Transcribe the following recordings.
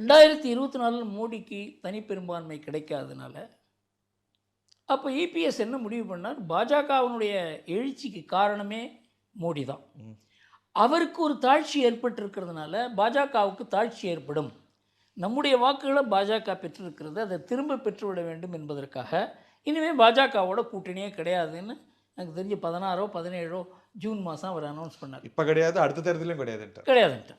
2024 மோடிக்கு தனிப்பெரும்பான்மை கிடைக்காதனால, அப்போ இபிஎஸ் என்ன முடிவு பண்ணார், பாஜகவினுடைய எழுச்சிக்கு காரணமே மோடி தான். அவருக்கு ஒரு தாழ்ச்சி ஏற்பட்டிருக்கிறதுனால பாஜகவுக்கு தாழ்ச்சி ஏற்படும், நம்முடைய வாக்குகளை பாஜக பெற்றிருக்கிறது, அதை திரும்ப பெற்றுவிட வேண்டும் என்பதற்காக இனிமேல் பாஜகவோட கூட்டணியே கிடையாதுன்னு எனக்கு தெரிஞ்சு 16ஓ 17ஓ ஜூன் மாதம் அவர் அனௌன்ஸ் பண்ணார். இப்போ கிடையாது, அடுத்த தேர்தலையும் கிடையாதுன்ட்டு.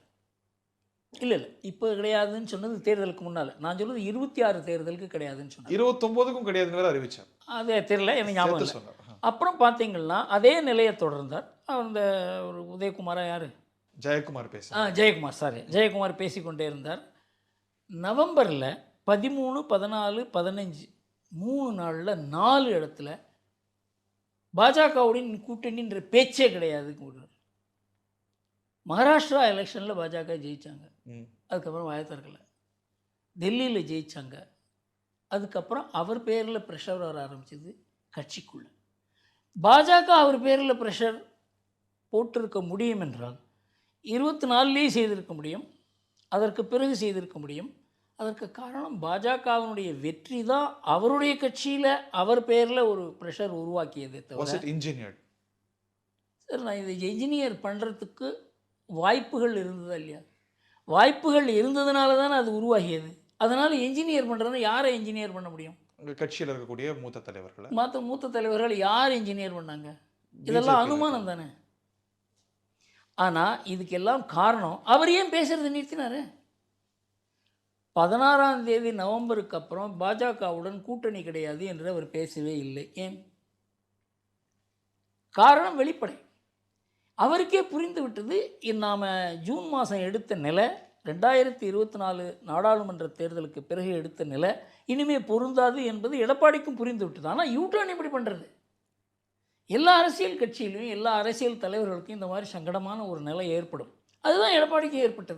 இல்லை இப்போ கிடையாதுன்னு சொன்னது தேர்தலுக்கு முன்னால். நான் சொல்லுது 26 தேர்தலுக்கு கிடையாதுன்னு சொன்னேன். 29க்கும் கிடையாதுங்கிறத அறிவித்தேன். அதே தெரியல, எனக்கு ஞாபகம் இல்லை. அப்புறம் பார்த்தீங்கன்னா அதே நிலையை தொடர்ந்தார். அந்த ஒரு உதயகுமாரா யார், ஜெயக்குமார் ஜெயக்குமார் பேசிக்கொண்டே இருந்தார். நவம்பரில் 13, 14, 15 3 நாளில் 4 இடத்துல பாஜகவுடன் கூட்டணின்ற பேச்சே கிடையாது. மகாராஷ்டிரா எலெக்ஷனில் பாஜக ஜெயித்தாங்க, அதுக்கப்புறம் வாயத்தர்கள. டெல்லியில் ஜெயித்தாங்க, அதுக்கப்புறம் அவர் பேரில் ப்ரெஷர் வர ஆரம்பிச்சது கட்சிக்குள்ளே. பாஜக அவர் பேரில் ப்ரெஷர் போட்டிருக்க முடியும் என்றால் 24லேயே செய்திருக்க முடியும், அதற்கு பிறகு செய்திருக்க முடியும். அதற்கு காரணம் பாஜகவினுடைய வெற்றி தான் அவருடைய கட்சியில் அவர் பேரில் ஒரு ப்ரெஷர் உருவாக்கியதே தவிர. சார், நான் இதை என்ஜினியர் பண்ணுறதுக்கு வாய்ப்புகள் இருந்ததா இல்லையா? வாய்ப்புகள் இருந்ததுனால தானே அது உருவாகியது. அதனால் என்ஜினியர் பண்ணுறதுனா யாரை என்ஜினியர் பண்ண முடியும்? உங்கள் கட்சியில் இருக்கக்கூடிய மூத்த தலைவர்கள் யார் என்ஜினியர் பண்ணாங்க? இதெல்லாம் அனுமானம் தானே. ஆனால் இதுக்கெல்லாம் காரணம் அவர் ஏன் பேசுகிறத நிறுத்தினார்? 16ஆம் தேதி நவம்பருக்கு அப்புறம் பாஜகவுடன் கூட்டணி கிடையாது என்று அவர் பேசவே இல்லை. ஏன்? காரணம் வெளிப்படை. அவருக்கே புரிந்து விட்டது, நாம் ஜூன் மாதம் எடுத்த நிலை 2024 நாடாளுமன்ற தேர்தலுக்கு பிறகு எடுத்த நிலை இனிமேல் பொருந்தாது என்பது எடப்பாடிக்கும் புரிந்து விட்டது. ஆனால் யூட்டர்ன் எப்படி பண்ணுறது? எல்லா அரசியல் கட்சியிலையும் எல்லா அரசியல் தலைவர்களுக்கும் இந்த மாதிரி சங்கடமான ஒரு நிலை ஏற்படும். அதுதான் எடப்பாடிக்கு ஏற்பட்டது.